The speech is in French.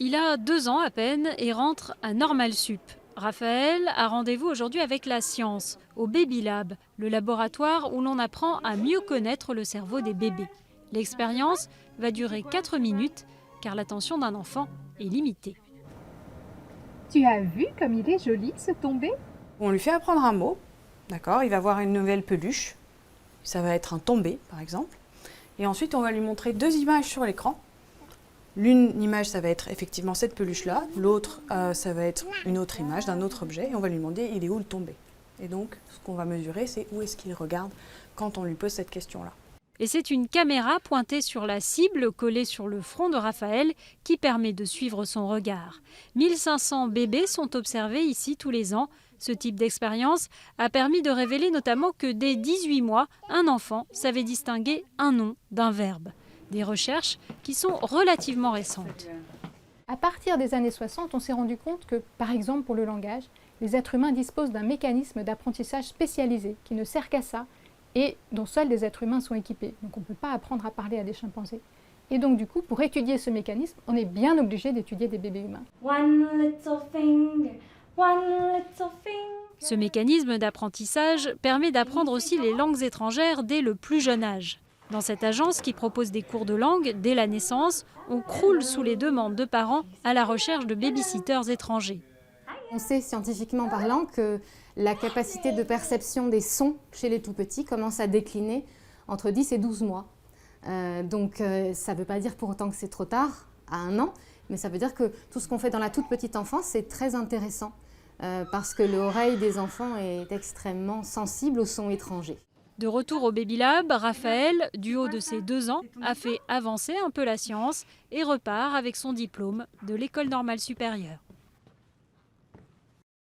Il a 2 ans à peine et rentre à Normal Sup. Raphaël a rendez-vous aujourd'hui avec la science, au Baby Lab, le laboratoire où l'on apprend à mieux connaître le cerveau des bébés. L'expérience va durer 4 minutes car l'attention d'un enfant est limitée. Tu as vu comme il est joli ce tombé? On lui fait apprendre un mot, d'accord? Il va voir une nouvelle peluche, ça va être un tombé par exemple. Et ensuite on va lui montrer 2 images sur l'écran. L'une image, ça va être effectivement cette peluche-là, l'autre, ça va être une autre image d'un autre objet, et on va lui demander il est où le tombé. Et donc, ce qu'on va mesurer, c'est où est-ce qu'il regarde quand on lui pose cette question-là. Et c'est une caméra pointée sur la cible collée sur le front de Raphaël qui permet de suivre son regard. 1500 bébés sont observés ici tous les ans. Ce type d'expérience a permis de révéler notamment que dès 18 mois, un enfant savait distinguer un nom d'un verbe. Des recherches qui sont relativement récentes. À partir des années 60, on s'est rendu compte que, par exemple pour le langage, les êtres humains disposent d'un mécanisme d'apprentissage spécialisé qui ne sert qu'à ça et dont seuls les êtres humains sont équipés. Donc on ne peut pas apprendre à parler à des chimpanzés. Et donc du coup, pour étudier ce mécanisme, on est bien obligé d'étudier des bébés humains. One little finger, one little finger. Ce mécanisme d'apprentissage permet d'apprendre aussi les langues étrangères dès le plus jeune âge. Dans cette agence qui propose des cours de langue dès la naissance, on croule sous les demandes de parents à la recherche de baby-sitters étrangers. On sait scientifiquement parlant que la capacité de perception des sons chez les tout-petits commence à décliner entre 10 et 12 mois. Ça ne veut pas dire pour autant que c'est trop tard, à 1 an, mais ça veut dire que tout ce qu'on fait dans la toute petite enfance, c'est très intéressant parce que l'oreille des enfants est extrêmement sensible aux sons étrangers. De retour au Baby Lab, Raphaël, du haut de ses 2 ans, a fait avancer un peu la science et repart avec son diplôme de l'École normale supérieure.